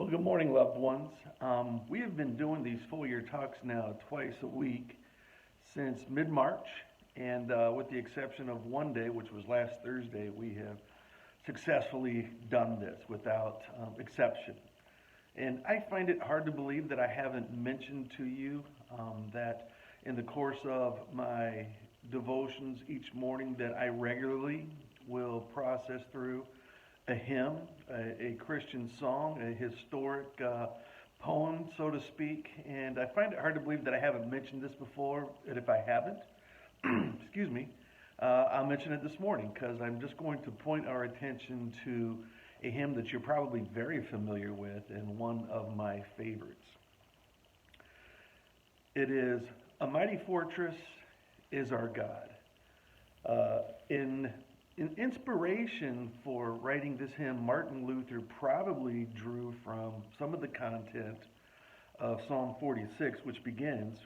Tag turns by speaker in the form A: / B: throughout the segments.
A: Well, good morning, loved ones. We have been doing these full year talks now twice a week since mid March, and with the exception of one day, which was last Thursday, we have successfully done this without exception. And I find it hard to believe that I haven't mentioned to you that in the course of my devotions each morning that I regularly will process through a hymn, a Christian song, a historic poem, so to speak. And I find it hard to believe that I haven't mentioned this before. And if I haven't, excuse me, I'll mention it this morning because I'm just going to point our attention to a hymn that you're probably very familiar with and one of my favorites. It is "A Mighty Fortress is Our God." In inspiration for writing this hymn, Martin Luther probably drew from some of the content of Psalm 46, which begins,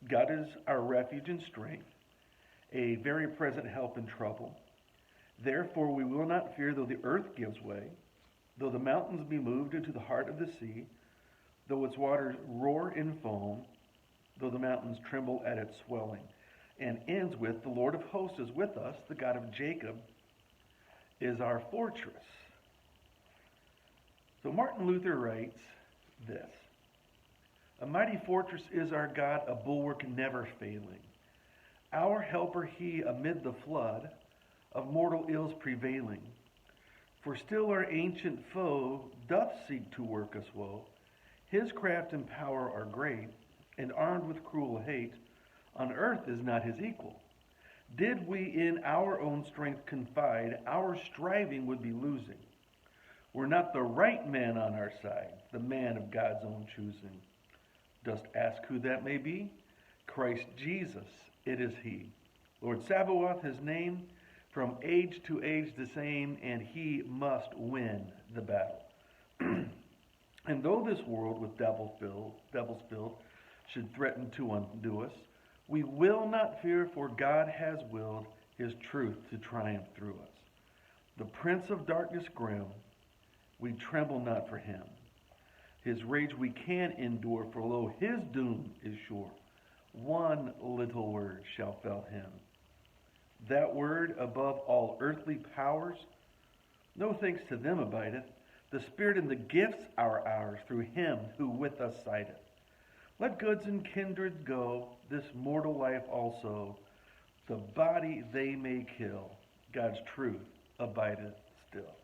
A: "God is our refuge and strength, a very present help in trouble. Therefore we will not fear though the earth gives way, though the mountains be moved into the heart of the sea, though its waters roar in foam, though the mountains tremble at its swelling." And ends with, "The Lord of hosts is with us, the God of Jacob is our fortress." So Martin Luther writes this: "A mighty fortress is our God, a bulwark never failing. Our helper he amid the flood of mortal ills prevailing. For still our ancient foe doth seek to work us woe. His craft and power are great, and armed with cruel hate, on earth is not his equal. Did we in our own strength confide, our striving would be losing. Were not the right man on our side, the man of God's own choosing. Dost ask who that may be? Christ Jesus, it is he. Lord Sabaoth his name, from age to age the same, and he must win the battle. And though this world with devils filled should threaten to undo us, we will not fear, for God has willed his truth to triumph through us. The prince of darkness grim, we tremble not for him. His rage we can endure, for lo, his doom is sure. One little word shall fell him. That word above all earthly powers, no thanks to them abideth. The Spirit and the gifts are ours through him who with us sideth. Let goods and kindred go, this mortal life also. The body they may kill, God's truth abideth still.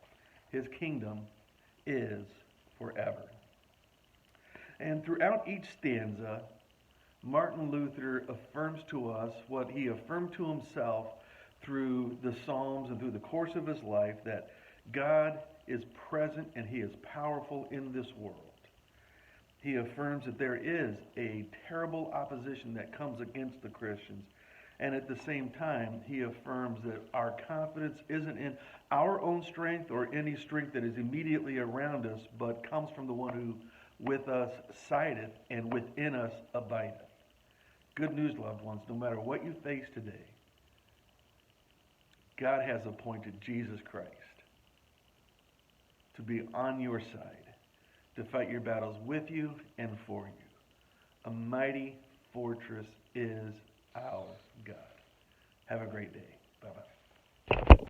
A: His kingdom is forever." And throughout each stanza, Martin Luther affirms to us what he affirmed to himself through the Psalms and through the course of his life, that God is present and he is powerful in this world. He affirms that there is a terrible opposition that comes against the Christians. And at the same time, he affirms that our confidence isn't in our own strength or any strength that is immediately around us, but comes from the one who with us sideth and within us abideth. Good news, loved ones, no matter what you face today, God has appointed Jesus Christ to be on your side, to fight your battles with you and for you. A mighty fortress is our God. Have a great day. Bye-bye.